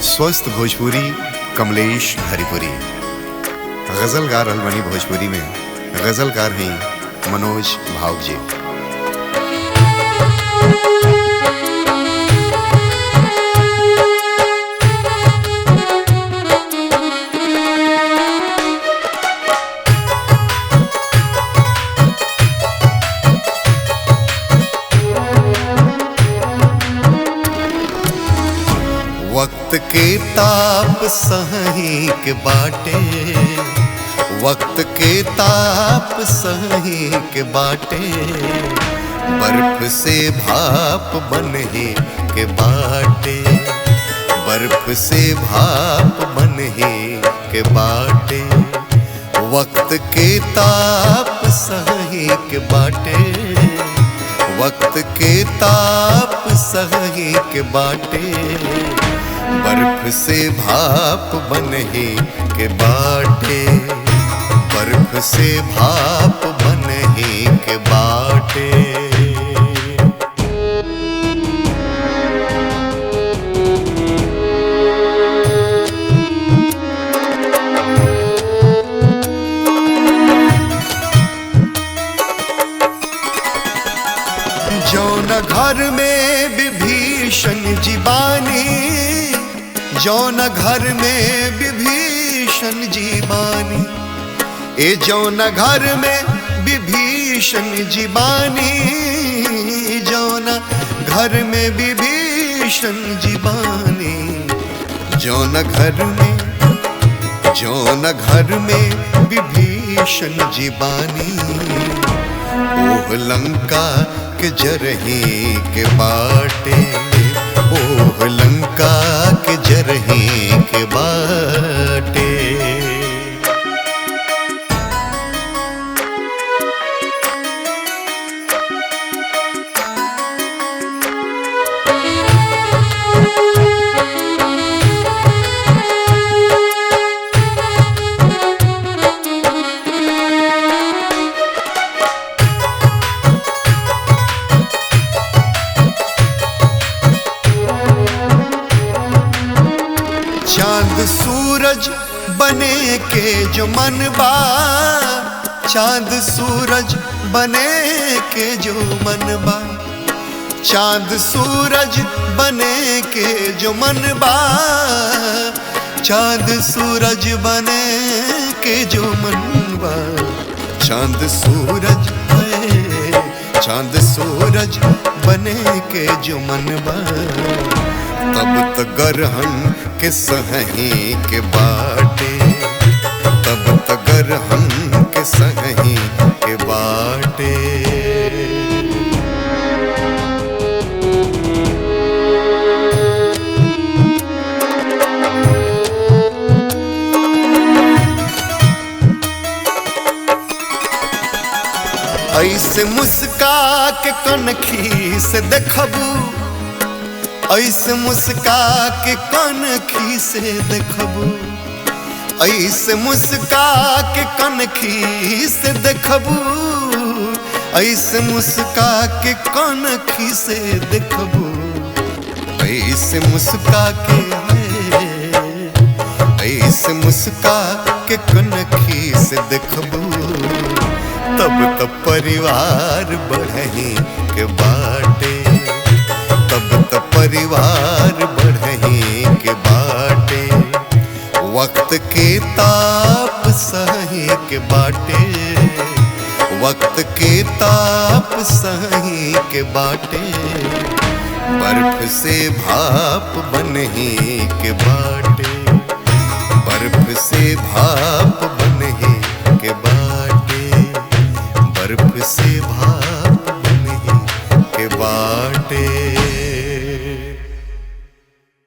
स्वस्थ भोजपुरी कमलेश हरिपुरी। गजल गा रहल बानी भोजपुरी में। गजलकार हैं मनोज भाव जी। वक्त के ताप सही के बाटे, वक्त के ताप सही के बाटे, बर्फ से भाप बने के बाटे, बर्फ से भाप बने के बाटे। वक्त के ताप सही के बाटे, वक्त के ताप सही के बाटे, बर्फ से भाप बने के बाटे, बर्फ से भाप बने के बाटे। जौन घर में विभीषण जी बानी, जौन घर में विभीषण जी बानी, ए जौन घर में विभीषण जी बानी, जौन घर में विभीषण जी बानी, जौन घर में, जौन घर में विभीषण जी बानी, ओह लंका के जरही के बाटे, ओह लंका के जरही के बाटे। चांद सूरज बने के जो मनबा, चांद सूरज बने के जो मनबा, चांद सूरज बने के जो मनबा, चांद सूरज बने के जो मनबा, चांद सूरज, चांद सूरज बने के जो मनबा, तब त गरहन के सही के बाटे, तब त गरहन के सही के बाटे। ऐसे मुस्का के कनखी से देखबू, ऐसे मुस्का के कनखी से देखबू, ऐसे मुस्का के कनखी से देखबू, ऐसे मुस्का के कनखी से देखबू, ऐसे मुस्का के, ऐसे मुस्का के कनखी से देखबू, तब तो परिवार बढ़ही के बाटे, तब तो परिवार बढ़ही के बाटे। वक्त के ताप सही के बाटे, वक्त के ताप सही के बाटे, बर्फ से भाप बनही के बाटे, बर्फ से भाप बनही के बाटे, बर्फ से भाप बनही के बाटे।